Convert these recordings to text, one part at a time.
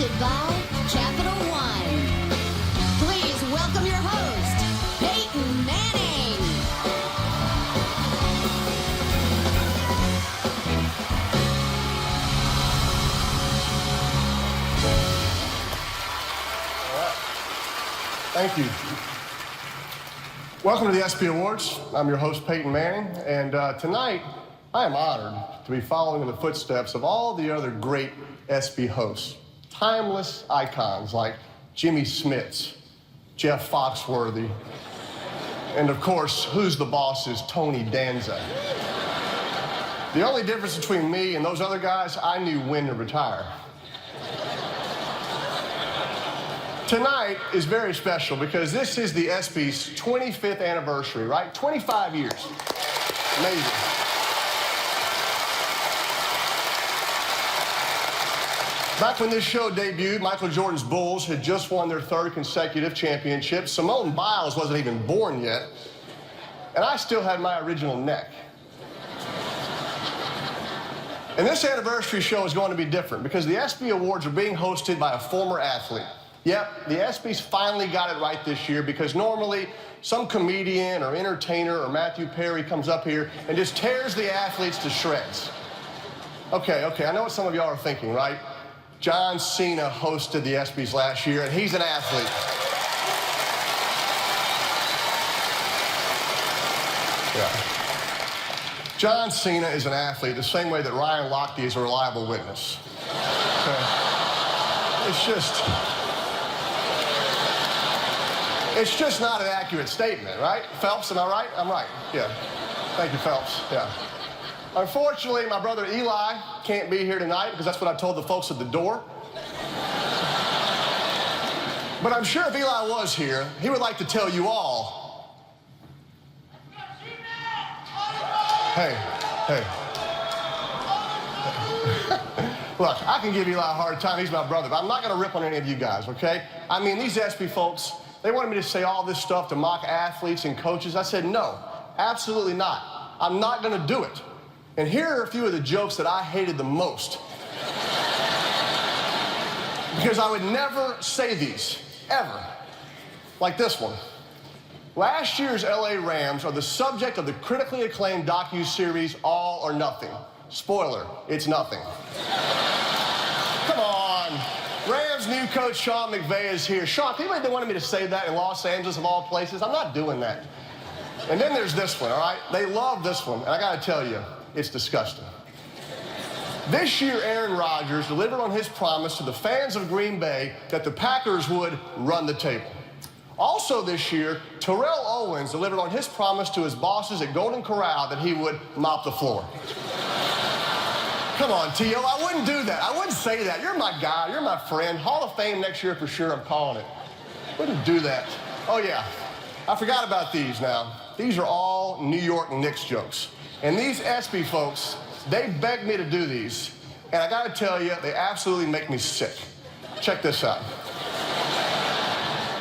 Presented by Capital One. Please welcome your host, Peyton Manning. All right. Thank you. Welcome to the ESPY Awards. I'm your host, Peyton Manning, and tonight I am honored to be following in the footsteps of all the other great ESPY hosts. Timeless icons like Jimmy Smits, Jeff Foxworthy, and of course, Who's the Boss's Tony Danza. The only difference between me and those other guys, I knew when to retire. Tonight is very special because this is the ESPY's 25th anniversary, right? 25 years. Amazing. Back when this show debuted, Michael Jordan's Bulls had just won their third consecutive championship. Simone Biles wasn't even born yet, and I still had my original neck. And this anniversary show is going to be different because the ESPY Awards are being hosted by a former athlete. Yep, the ESPYs finally got it right this year because normally some comedian or entertainer or Matthew Perry comes up here and just tears the athletes to shreds. Okay, I know what some of y'all are thinking, right? John Cena hosted the ESPYs last year, and he's an athlete. Yeah. John Cena is an athlete the same way that Ryan Lochte is a reliable witness. Okay. It's just not an accurate statement, right? Phelps, am I right? I'm right, yeah. Thank you, Phelps, yeah. Unfortunately, my brother Eli can't be here tonight because that's what I told the folks at the door. But I'm sure if Eli was here, he would like to tell you all. Hey. Look, I can give Eli a hard time. He's my brother, but I'm not going to rip on any of you guys, okay? I mean, these ESPY folks, they wanted me to say all this stuff to mock athletes and coaches. I said, no, absolutely not. I'm not going to do it. And here are a few of the jokes that I hated the most. Because I would never say these, ever. Like this one. Last year's LA Rams are the subject of the critically acclaimed docu-series All or Nothing. Spoiler, it's nothing. Come on. Rams' new coach, Sean McVay, is here. Sean, can you believe they wanted me to say that in Los Angeles of all places? I'm not doing that. And then there's this one, all right? They love this one, and I gotta tell you, it's disgusting. This year, Aaron Rodgers delivered on his promise to the fans of Green Bay that the Packers would run the table. Also this year, Terrell Owens delivered on his promise to his bosses at Golden Corral that he would mop the floor. Come on, T.O., I wouldn't do that. I wouldn't say that. You're my guy. You're my friend. Hall of Fame next year for sure. I'm calling it. Wouldn't do that. Oh, yeah. I forgot about these now. These are all New York Knicks jokes. And these ESPY folks, they begged me to do these. And I got to tell you, they absolutely make me sick. Check this out.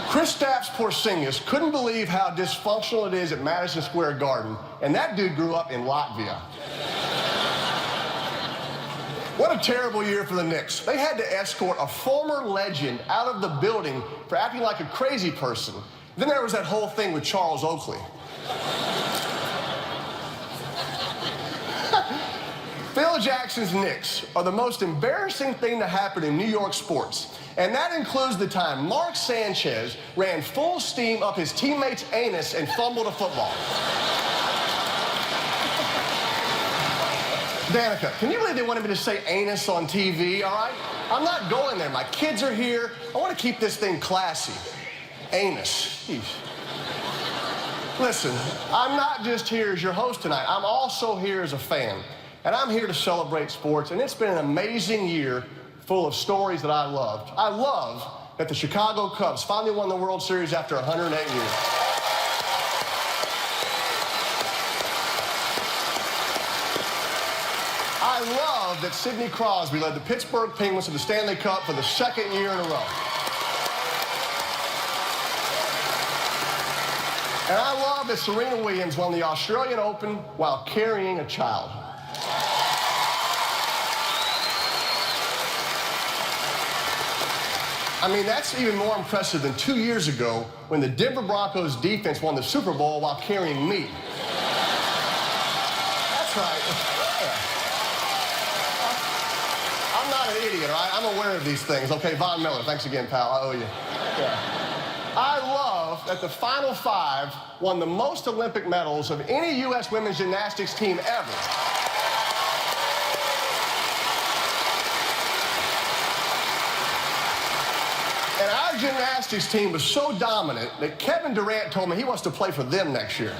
Kristaps Porzingis couldn't believe how dysfunctional it is at Madison Square Garden. And that dude grew up in Latvia. What a terrible year for the Knicks. They had to escort a former legend out of the building for acting like a crazy person. Then there was that whole thing with Charles Oakley. Phil Jackson's Knicks are the most embarrassing thing to happen in New York sports. And that includes the time Mark Sanchez ran full steam up his teammate's anus and fumbled a football. Danica, can you believe they wanted me to say anus on TV, all right? I'm not going there. My kids are here. I want to keep this thing classy. Anus. Jeez. Listen, I'm not just here as your host tonight. I'm also here as a fan. And I'm here to celebrate sports, and it's been an amazing year full of stories that I loved. I love that the Chicago Cubs finally won the World Series after 108 years. I love that Sidney Crosby led the Pittsburgh Penguins to the Stanley Cup for the second year in a row. And I love that Serena Williams won the Australian Open while carrying a child. I mean, that's even more impressive than 2 years ago when the Denver Broncos defense won the Super Bowl while carrying me. That's right. Yeah. I'm not an idiot, all right? I'm aware of these things. Okay, Von Miller, thanks again, pal. I owe you. Yeah. I love that the Final Five won the most Olympic medals of any U.S. women's gymnastics team ever. And our gymnastics team was so dominant that Kevin Durant told me he wants to play for them next year.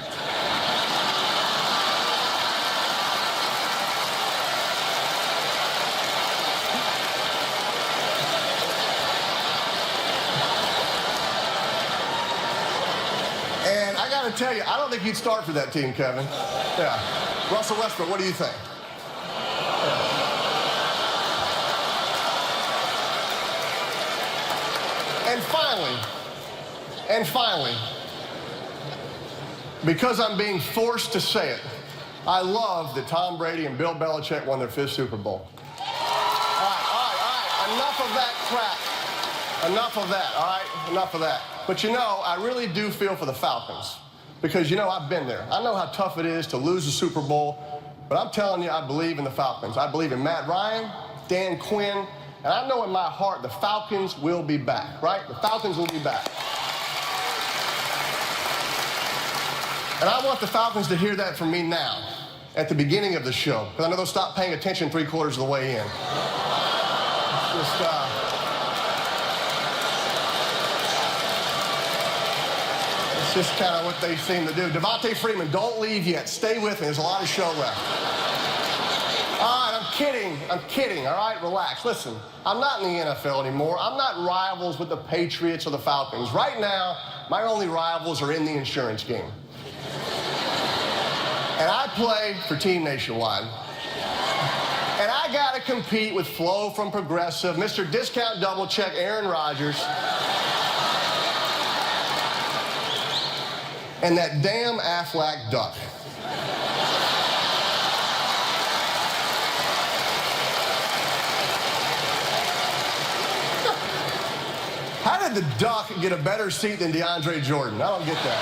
And I got to tell you, I don't think you'd start for that team, Kevin. Yeah. Russell Westbrook, what do you think? And finally, because I'm being forced to say it, I love that Tom Brady and Bill Belichick won their 5th Super Bowl. All right. Enough of that crap. Enough of that, all right? Enough of that. But you know, I really do feel for the Falcons. Because, you know, I've been there. I know how tough it is to lose a Super Bowl. But I'm telling you, I believe in the Falcons. I believe in Matt Ryan, Dan Quinn, and I know in my heart the Falcons will be back, right? The Falcons will be back. And I want the Falcons to hear that from me now, at the beginning of the show, because I know they'll stop paying attention 3/4 of the way in. It's just kind of what they seem to do. Devontae Freeman, don't leave yet. Stay with me. There's a lot of show left. All right, I'm kidding, all right? Relax. Listen, I'm not in the NFL anymore. I'm not rivals with the Patriots or the Falcons. Right now, my only rivals are in the insurance game. And I play for Team Nationwide. And I got to compete with Flo from Progressive, Mr. Discount Double Check, Aaron Rodgers, and that damn Aflac duck. How did the duck get a better seat than DeAndre Jordan? I don't get that.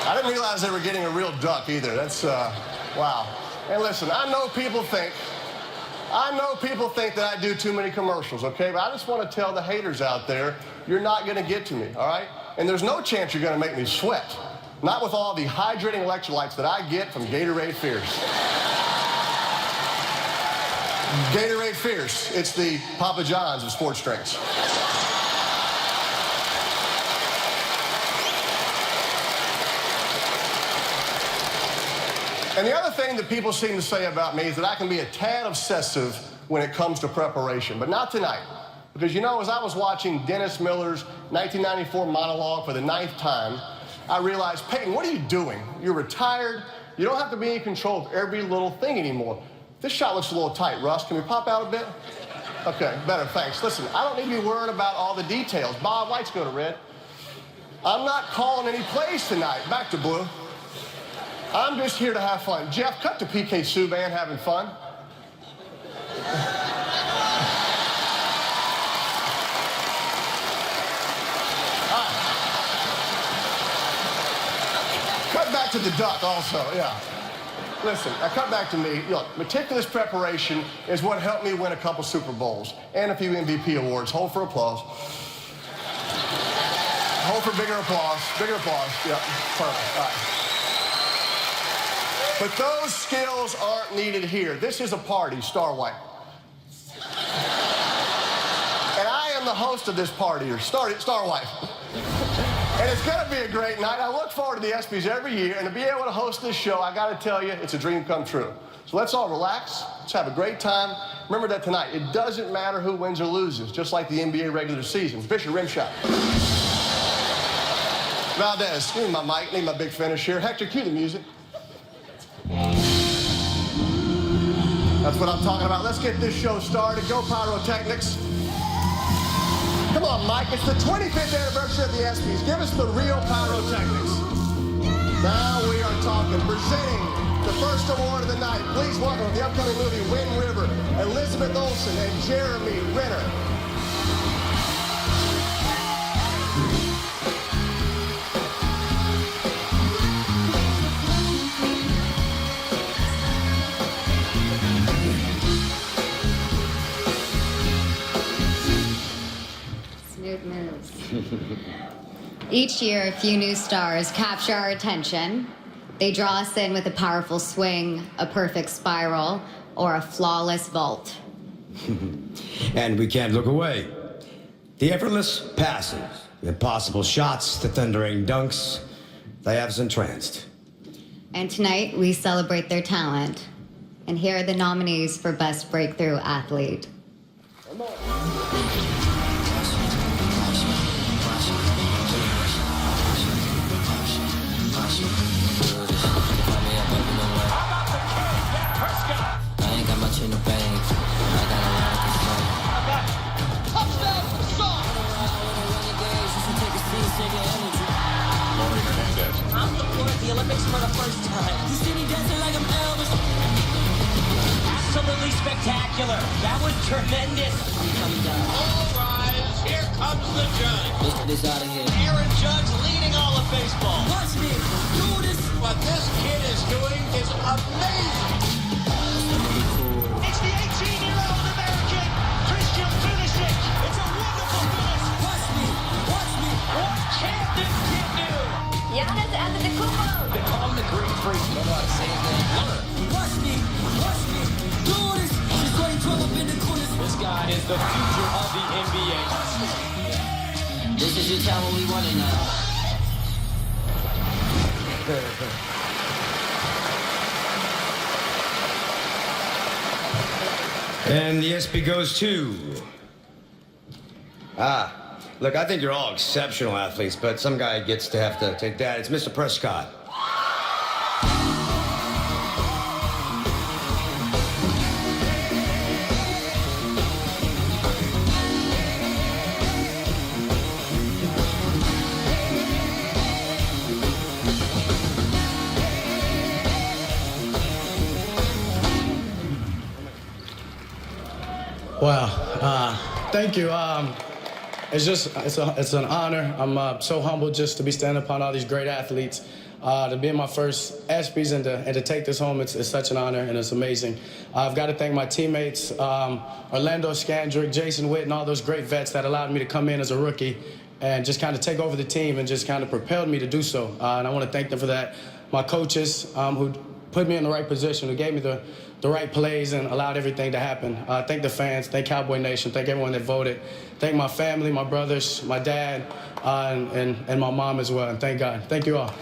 I didn't realize they were getting a real duck either. That's, wow. And listen, I know people think that I do too many commercials, okay? But I just want to tell the haters out there, you're not going to get to me, all right? And there's no chance you're going to make me sweat. Not with all the hydrating electrolytes that I get from Gatorade Fierce. Gatorade Fierce. It's the Papa John's of sports drinks. And the other thing that people seem to say about me is that I can be a tad obsessive when it comes to preparation, but not tonight. Because, you know, as I was watching Dennis Miller's 1994 monologue for the 9th time, I realized, Peyton, what are you doing? You're retired. You don't have to be in control of every little thing anymore. This shot looks a little tight, Russ. Can we pop out a bit? Okay, better, thanks. Listen, I don't need to be worrying about all the details. Bob, lights go to red. I'm not calling any plays tonight. Back to blue. I'm just here to have fun. Jeff, cut to PK Subban having fun. Cut back to the duck also, yeah. Listen, now cut back to me. Look, meticulous preparation is what helped me win a couple Super Bowls and a few MVP awards. Hold for applause. Hold for bigger applause. Bigger applause. Yeah, perfect. All right. But those skills aren't needed here. This is a party, Starlight. And I am the host of this party, or Starlight. And it's going to be a great night. I look forward to the ESPYs every year, and to be able to host this show, I got to tell you, it's a dream come true. So let's all relax. Let's have a great time. Remember that tonight, it doesn't matter who wins or loses, just like the NBA regular season. Fisher, rim shot. Valdez, need my mic, need my big finish here. Hector, cue the music. That's what I'm talking about. Let's get this show started. Go Pyrotechnics. Come on, Mike. It's the 25th anniversary of the ESPYs. Give us the real Pyrotechnics. Now we are talking. Presenting The first award of the night. Please welcome the upcoming movie Wind River, Elizabeth Olsen and Jeremy Renner. Smooth moves. Each year, a few new stars capture our attention. They draw us in with a powerful swing, a perfect spiral, or a flawless vault. And we can't look away. The effortless passes, the impossible shots, the thundering dunks, they have us entranced. And tonight, we celebrate their talent. And here are the nominees for Best Breakthrough Athlete. I'm looking at the Olympics for the first time. You see me dancing like I'm Elvis. Absolutely spectacular. That was tremendous. All rise. Here comes the judge. Let's get this out of here. Aaron Judge leading all of baseball. Watch me do this. What this kid is doing is amazing. It's the 18-year-old American, Christian Pulisic. It's a wonderful finish. Watch me. Watch me. What can this kid do? Giannis Antetokounmpo. They call him the Greek freak. You don't know how to say his name. Watch me. Watch me. Do this. She's going 12 up in the corners. This guy is the future of the NBA. This is your time when we want it now. And the ESPY goes to... Look, I think you're all exceptional athletes, but some guy gets to have to take that. It's Mr. Prescott. Wow, thank you. It's an honor. I'm so humbled just to be standing upon all these great athletes. To be in my first ESPYs and to take this home, it's such an honor and it's amazing. I've got to thank my teammates, Orlando Scandrick, Jason Witt, and all those great vets that allowed me to come in as a rookie and just kind of take over the team and just kind of propelled me to do so. And I want to thank them for that. My coaches who put me in the right position, who gave me the right plays and allowed everything to happen. Thank the fans, thank Cowboy Nation, thank everyone that voted. Thank my family, my brothers, my dad, and my mom as well. And thank God. Thank you all.